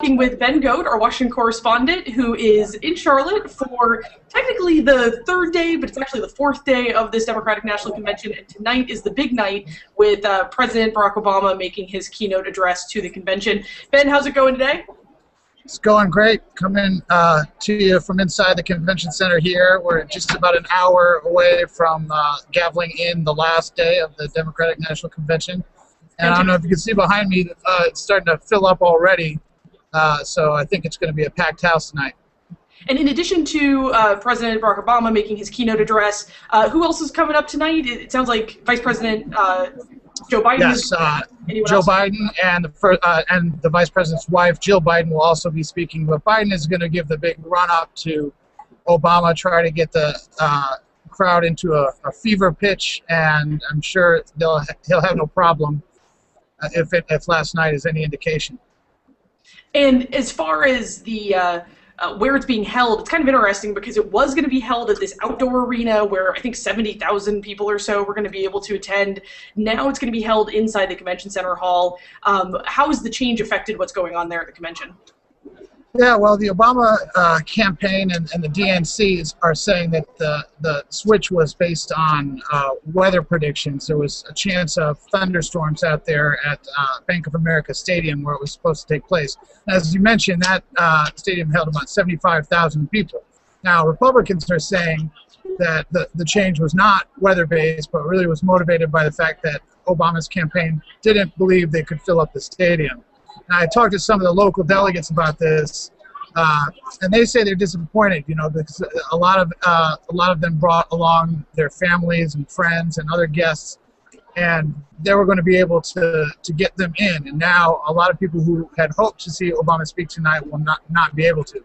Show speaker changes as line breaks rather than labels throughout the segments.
With Ben Goad, our Washington correspondent, who is in Charlotte for technically the third day, but it's actually the fourth day of this Democratic National Convention, and tonight is the big night with President Barack Obama making his keynote address to the convention. Ben, how's it going today?
It's going great. Coming to you from inside the convention center here. We're just about an hour away from gaveling in the last day of the Democratic National Convention. And I don't know if you can see behind me, it's starting to fill up already. So I think it's going to be a packed house tonight.
And in addition to President Barack Obama making his keynote address, who else is coming up tonight? It sounds like Vice President Joe Biden.
Yes, Joe Biden and the Vice President's wife, Jill Biden, will also be speaking. But Biden is going to give the big run-up to Obama, try to get the crowd into a fever pitch, and I'm sure he'll have no problem if last night is any indication.
And as far as the where it's being held, it's kind of interesting because it was going to be held at this outdoor arena where I think 70,000 people or so were going to be able to attend. Now it's going to be held inside the Convention Center Hall. How has the change affected what's going on there at the convention?
Yeah, well, the Obama campaign and the DNC are saying that the switch was based on weather predictions. There was a chance of thunderstorms out there at Bank of America Stadium where it was supposed to take place. As you mentioned, that stadium held about 75,000 people. Now, Republicans are saying that the change was not weather-based, but really was motivated by the fact that Obama's campaign didn't believe they could fill up the stadium. I talked to some of the local delegates about this, and they say they're disappointed. You know, because a lot of them brought along their families and friends and other guests, and they were going to be able to get them in. And now a lot of people who had hoped to see Obama speak tonight will not be able to.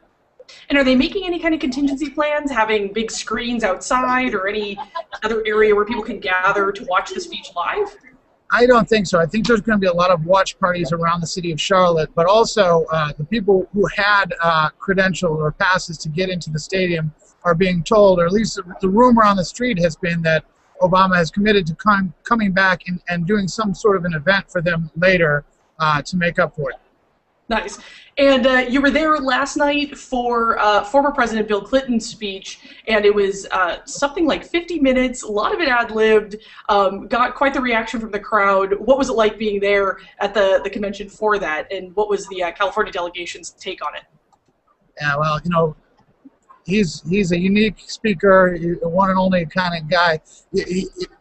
And are they making any kind of contingency plans, having big screens outside or any other area where people can gather to watch the speech live?
I don't think so. I think there's going to be a lot of watch parties around the city of Charlotte, but also the people who had credentials or passes to get into the stadium are being told, or at least the rumor on the street has been, that Obama has committed to coming back and doing some sort of an event for them later to make up for it.
Nice. And you were there last night for former President Bill Clinton's speech, and it was something like 50 minutes, a lot of it ad-libbed, got quite the reaction from the crowd. What was it like being there at the convention for that, and what was the California delegation's take on it?
Yeah, well, you know, he's a unique speaker, a one and only kind of guy.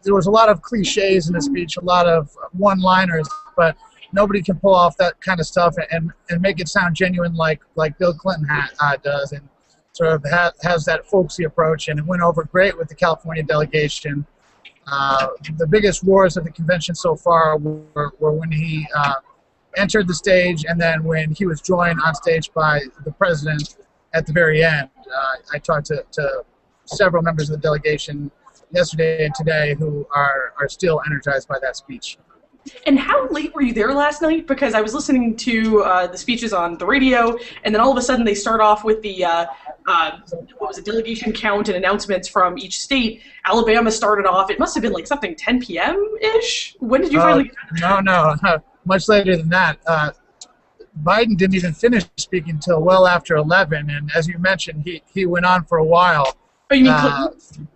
There was a lot of cliches in the speech, a lot of one-liners, but nobody can pull off that kind of stuff and make it sound genuine like Bill Clinton does, and sort of has that folksy approach, and it went over great with the California delegation. The biggest roars of the convention so far were when he entered the stage, and then when he was joined on stage by the president at the very end. I talked to several members of the delegation yesterday and today who are still energized by that speech.
And how late were you there last night? Because I was listening to the speeches on the radio, and then all of a sudden they start off with the what was it, delegation count and announcements from each state. Alabama started off. It must have been like something 10 p.m.-ish. When did you finally get out?
No, much later than that. Biden didn't even finish speaking until well after 11, and as you mentioned, he went on for a while.
Oh, you mean Clinton?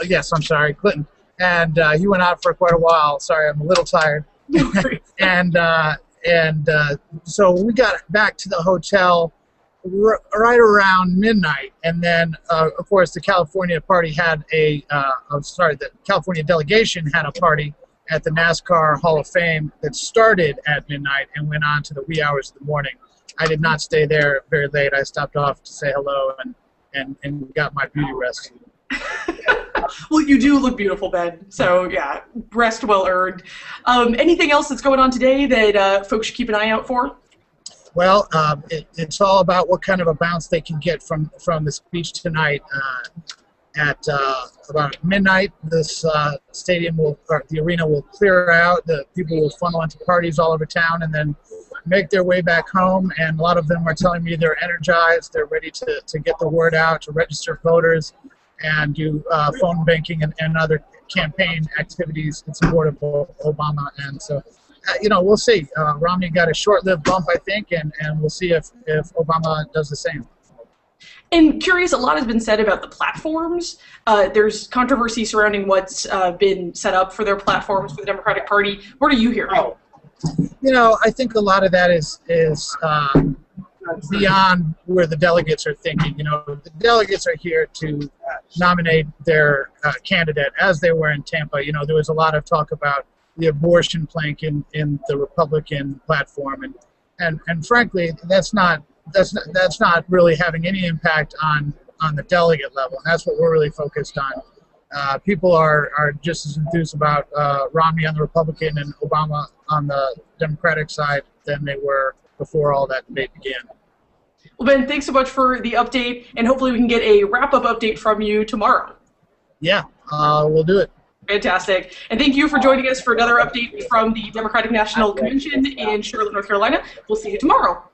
Yes, I'm sorry, Clinton. And he went out for quite a while. Sorry, I'm a little tired. and so we got back to the hotel right around midnight, and then of course the California party had the California delegation had a party at the NASCAR Hall of Fame that started at midnight and went on to the wee hours of the morning. I did not stay there very late. I stopped off to say hello and got my beauty rest.
Well, you do look beautiful, Ben. So, yeah, rest well earned. Anything else that's going on today that folks should keep an eye out for?
Well, it's all about what kind of a bounce they can get from the speech tonight. At about midnight, this the arena will clear out. The people will funnel into parties all over town and then make their way back home. And a lot of them are telling me they're energized. They're ready to get the word out, to register voters, and do phone banking and other campaign activities in support of Obama. And so we'll see. Romney got a short-lived bump, I think, and we'll see if Obama does the same.
And curious, a lot has been said about the platforms. There's controversy surrounding what's been set up for their platforms for the Democratic Party. What are you hearing?
Oh, I think a lot of that is beyond where the delegates are thinking. The delegates are here to nominate their candidate, as they were in Tampa. There was a lot of talk about the abortion plank in the Republican platform, and frankly, that's not really having any impact on the delegate level, and that's what we're really focused on. People are just as enthused about Romney on the Republican and Obama on the Democratic side than they were before all that debate began.
Well, Ben, thanks so much for the update, and hopefully we can get a wrap-up update from you tomorrow.
Yeah, we'll do it.
Fantastic. And thank you for joining us for another update from the Democratic National Convention in Charlotte, North Carolina. We'll see you tomorrow.